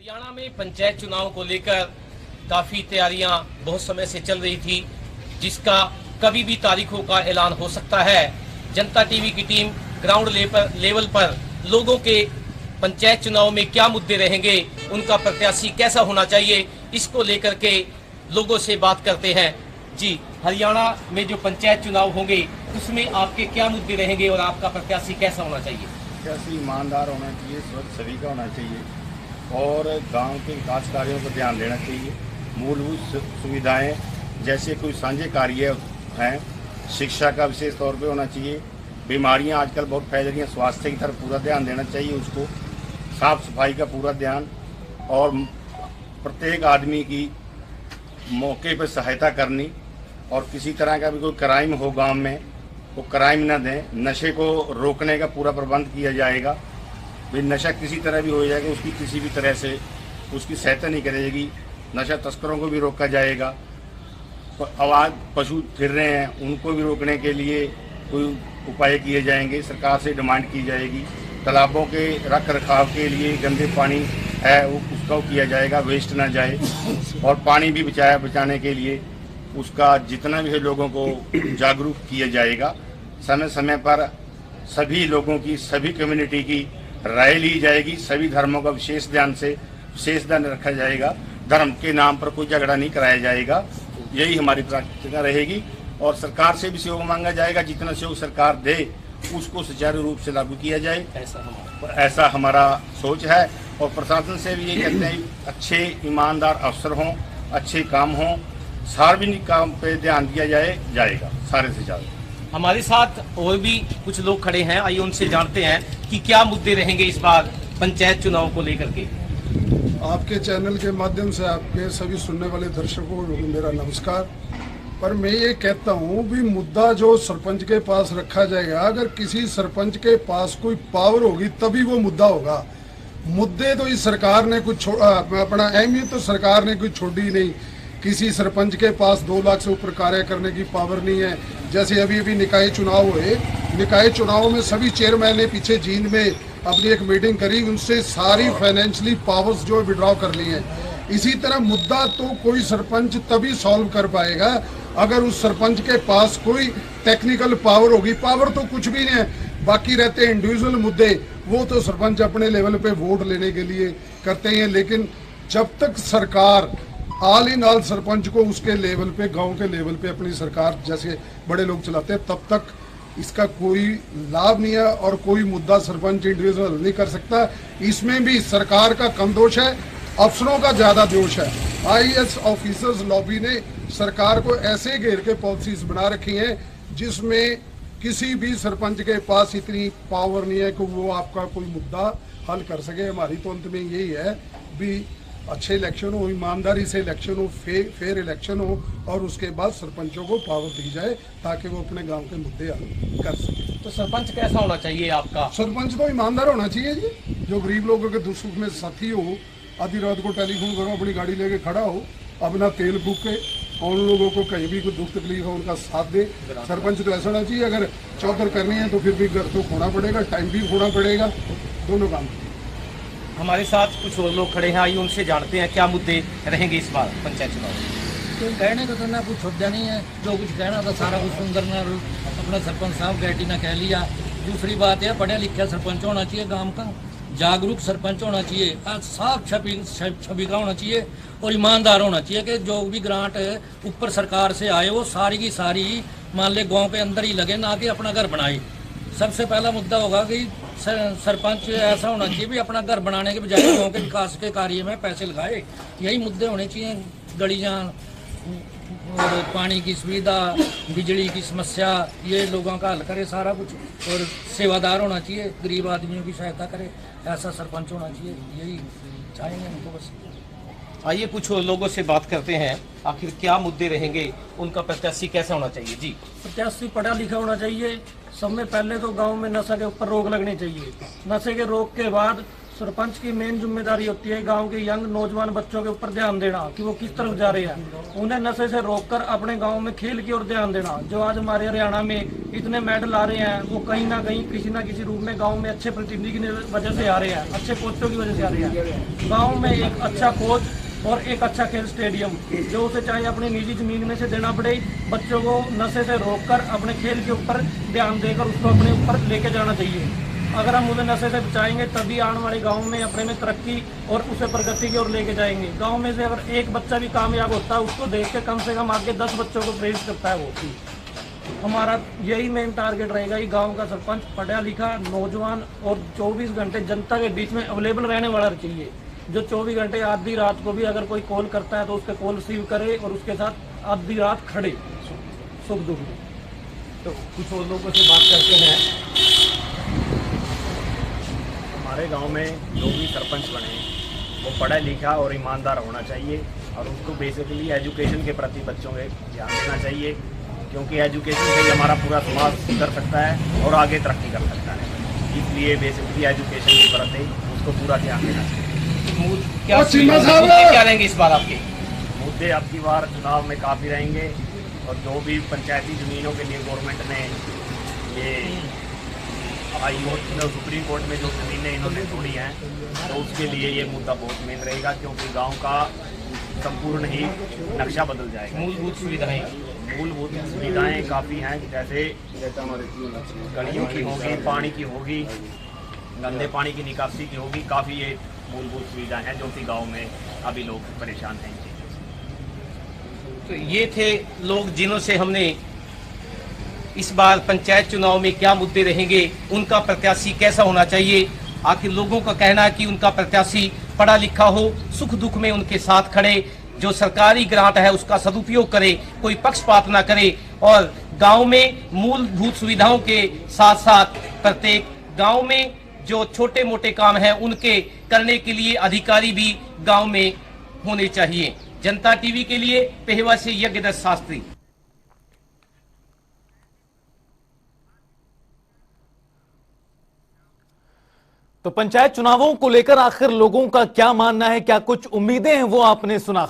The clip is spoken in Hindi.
हरियाणा में पंचायत चुनाव को लेकर काफी तैयारियां बहुत समय से चल रही थी, जिसका कभी भी तारीखों का ऐलान हो सकता है। जनता टीवी की टीम ग्राउंड लेवल पर लोगों के पंचायत चुनाव में क्या मुद्दे रहेंगे, उनका प्रत्याशी कैसा होना चाहिए, इसको लेकर के लोगों से बात करते हैं। जी, हरियाणा में जो पंचायत चुनाव होंगे उसमें आपके क्या मुद्दे रहेंगे और आपका प्रत्याशी कैसा होना चाहिए? प्रत्याशी ईमानदार होना चाहिए, स्वच्छ छवि का होना चाहिए और गांव के विकास कार्यों पर ध्यान देना चाहिए। मूलभूत सुविधाएं जैसे कोई साझे कार्य हैं, शिक्षा का विशेष तौर पे होना चाहिए। बीमारियां आजकल बहुत फैल रही हैं, स्वास्थ्य की तरफ पूरा ध्यान देना चाहिए उसको, साफ सफाई का पूरा ध्यान और प्रत्येक आदमी की मौके पर सहायता करनी। और किसी तरह का भी कोई क्राइम हो गांव में, वो क्राइम न दें। नशे को रोकने का पूरा प्रबंध किया जाएगा। भाई नशा किसी तरह भी हो जाएगा, उसकी किसी भी तरह से उसकी सहायता नहीं करेगी। नशा तस्करों को भी रोका जाएगा। अवैध पशु फिर रहे हैं, उनको भी रोकने के लिए कोई उपाय किए जाएंगे। सरकार से डिमांड की जाएगी। तालाबों के रख रखाव के लिए गंदे पानी है वो उसका किया जाएगा, वेस्ट ना जाए। और पानी भी बचाने के लिए उसका जितना भी है लोगों को जागरूक किया जाएगा। समय समय पर सभी लोगों की, सभी कम्युनिटी की राय ली जाएगी। सभी धर्मों का विशेष ध्यान रखा जाएगा। धर्म के नाम पर कोई झगड़ा नहीं कराया जाएगा। यही हमारी प्राथमिकता रहेगी और सरकार से भी सहयोग मांगा जाएगा। जितना सहयोग सरकार दे उसको सुचारू रूप से लागू किया जाए, ऐसा हमारा सोच है। और प्रशासन से भी ये कहते हैं अच्छे ईमानदार अफसर हों, अच्छे काम हों, सार्वजनिक काम पे ध्यान दिया जाएगा सारे से ज़्यादा। हमारे साथ और भी कुछ लोग खड़े हैं, आइए उनसे जानते हैं कि क्या मुद्दे रहेंगे इस बार पंचायत चुनाव को लेकर के। आपके चैनल के माध्यम से आपके सभी सुनने वाले दर्शकों को मेरा नमस्कार। पर मैं ये कहता हूँ भी मुद्दा जो सरपंच के पास रखा जाएगा, अगर किसी सरपंच के पास कोई पावर होगी तभी वो मुद्दा होगा। मुद्दे तो इस सरकार ने कुछ अपना अहमियत तो सरकार ने कुछ छोड़ी नहीं। किसी सरपंच के पास 2 लाख से ऊपर कार्य करने की पावर नहीं है। जैसे अभी निकाय चुनाव हुए, निकाय चुनाव में सभी चेयरमैन ने पीछे जींद में अपनी एक मीटिंग करी, उनसे सारी फाइनेंशियली पावर्स जो विड्रॉ कर ली हैं। इसी तरह मुद्दा तो कोई सरपंच तभी सॉल्व कर पाएगा अगर उस सरपंच के पास कोई टेक्निकल पावर होगी। पावर तो कुछ भी नहीं है, बाकी रहते हैं इंडिविजुअल मुद्दे, वो तो सरपंच अपने लेवल पे वोट लेने के लिए करते हैं। लेकिन जब तक सरकार ऑल इन ऑल सरपंच को उसके लेवल पे, गांव के लेवल पे अपनी सरकार जैसे बड़े लोग चलाते हैं, तब तक इसका कोई लाभ नहीं है और कोई मुद्दा सरपंच इंडिविजुअल नहीं कर सकता। इसमें भी सरकार का कम दोष है, अफसरों का ज्यादा दोष है। IAS ऑफिसर्स लॉबी ने सरकार को ऐसे घेर के पॉलिसीज बना रखी हैं जिसमें किसी भी सरपंच के पास इतनी पावर नहीं है कि वो आपका कोई मुद्दा हल कर सके। हमारी तो अंत में यही है भी अच्छे इलेक्शन हो, ईमानदारी से इलेक्शन हो, फेयर इलेक्शन हो और उसके बाद सरपंचों को पावर दी जाए ताकि वो अपने गांव के मुद्दे हल कर सके। तो सरपंच कैसा होना चाहिए आपका? सरपंच तो ईमानदार होना चाहिए जी, जो गरीब लोगों के दुख सुख में साथी हो। आधी रात को टेलीफोन करो, अपनी गाड़ी लेके खड़ा हो, अपना तेल फूक के उन लोगों को कहीं भी कोई दुख तकलीफ हो उनका साथ दे। सरपंच तो ऐसा होना चाहिए, अगर चौधर करनी है तो फिर भी घर तो खोना पड़ेगा, टाइम भी खोना पड़ेगा, दोनों काम। हमारे साथ कुछ और लोग खड़े हैं, आइए उनसे जानते हैं क्या मुद्दे रहेंगे इस बार पंचायत चुनाव में। तो कहने का तो ना कुछ होता नहीं है, जो कुछ कहना था सारा कुछ सुंदर ना अपना सरपंच साहब गैटी ने कह लिया। दूसरी बात है, पढ़ा लिखा सरपंच होना चाहिए, गांव का जागरूक सरपंच होना चाहिए, साफ छवि का होना चाहिए और ईमानदार होना चाहिए कि जो भी ग्रांट ऊपर सरकार से आए वो सारी की सारी मान ले गाँव के अंदर ही लगे, ना कि अपना घर बनाए। सबसे पहला मुद्दा होगा कि सरपंच ऐसा होना चाहिए भी अपना घर बनाने के बजाय गाँव के विकास के कार्य में पैसे लगाए। यही मुद्दे होने चाहिए, गलियाँ और पानी की सुविधा, बिजली की समस्या, ये लोगों का हल करे सारा कुछ। और सेवादार होना चाहिए, गरीब आदमियों की सहायता करे, ऐसा सरपंच होना चाहिए। यही चाहेंगे हमको बस। आइए कुछ और लोगों से बात करते हैं, आखिर क्या मुद्दे रहेंगे, उनका प्रत्याशी कैसा होना चाहिए। जी, प्रत्याशी पढ़ा लिखा होना चाहिए। सब में पहले तो गांव में नशा के ऊपर रोक लगनी चाहिए। नशे के रोक के बाद सरपंच की मेन जिम्मेदारी होती है गांव के यंग नौजवान बच्चों के ऊपर ध्यान देना कि वो किस तरफ जा रहे हैं, उन्हें नशे से रोककर अपने गांव में खेल की ओर ध्यान देना। जो आज हमारे हरियाणा में इतने मेडल आ रहे हैं वो कहीं ना कहीं किसी ना किसी रूप में गांव में अच्छे प्रतिनिधि की वजह से आ रहे हैं, अच्छे कोचों की वजह से आ रहे हैं। गाँव में एक अच्छा कोच और एक अच्छा खेल स्टेडियम जो उसे चाहे अपनी निजी जमीन में से देना पड़े, बच्चों को नशे से रोककर अपने खेल के ऊपर ध्यान देकर उसको अपने ऊपर लेके जाना चाहिए। अगर हम उन्हें नशे से बचाएंगे तभी आने वाले गांव में अपने में तरक्की और उसे प्रगति की ओर लेके जाएंगे। गांव में से अगर एक बच्चा भी कामयाब होता है उसको देख के कम से कम आगे 10 बच्चों को प्रेरित करता है वो। हमारा यही मेन टारगेट रहेगा कि गांव का सरपंच पढ़ा लिखा नौजवान और 24 घंटे जनता के बीच में अवेलेबल रहने वाला चाहिए, जो 24 घंटे आधी रात को भी अगर कोई कॉल करता है तो उसके कॉल रिसीव करे और उसके साथ आधी रात खड़े सुख दुख में। तो कुछ और लोगों से बात करते हैं। हमारे गांव में जो भी सरपंच बने वो पढ़ा लिखा और ईमानदार होना चाहिए और उसको बेसिकली एजुकेशन के प्रति बच्चों के ध्यान देना चाहिए, क्योंकि एजुकेशन से ही हमारा पूरा समाज सुधर सकता है और आगे तरक्की कर सकता है। इसलिए बेसिकली एजुकेशन के प्रति उसको पूरा ध्यान देना चाहिए। क्या रहेंगे इस बार आपके मुद्दे? अब की बार चुनाव में काफ़ी रहेंगे और जो भी पंचायती ज़मीनों के लिए गवर्नमेंट ने ये हाई कोर्ट सुप्रीम कोर्ट में जो ज़मीनें इन्होंने छोड़ी हैं तो उसके लिए ये मुद्दा बहुत मेन रहेगा, क्योंकि गांव का संपूर्ण ही नक्शा बदल जाएगा। मूलभूत सुविधाएं काफ़ी हैं, जैसे गलियों की होगी, पानी की होगी, गंदे पानी की निकासी की होगी। काफ़ी ये मूलभूत सुविधाएं हैं जो कि गांव में अभी लोग परेशान हैं। तो ये थे लोग जिन्हों से हमने इस बार पंचायत चुनाव में क्या मुद्दे रहेंगे, उनका प्रत्याशी कैसा होना चाहिए। आखिर लोगों का कहना है कि उनका प्रत्याशी पढ़ा लिखा हो, सुख दुख में उनके साथ खड़े, जो सरकारी ग्रांट है उसका सदुपयोग करे, कोई पक्षपात ना करे और गांव में मूलभूत सुविधाओं के साथ साथ प्रत्येक गांव में जो छोटे मोटे काम हैं उनके करने के लिए अधिकारी भी गांव में होने चाहिए। जनता टीवी के लिए पेहवा से यज्ञदत्त शास्त्री। तो पंचायत चुनावों को लेकर आखिर लोगों का क्या मानना है, क्या कुछ उम्मीदें हैं, वो आपने सुना।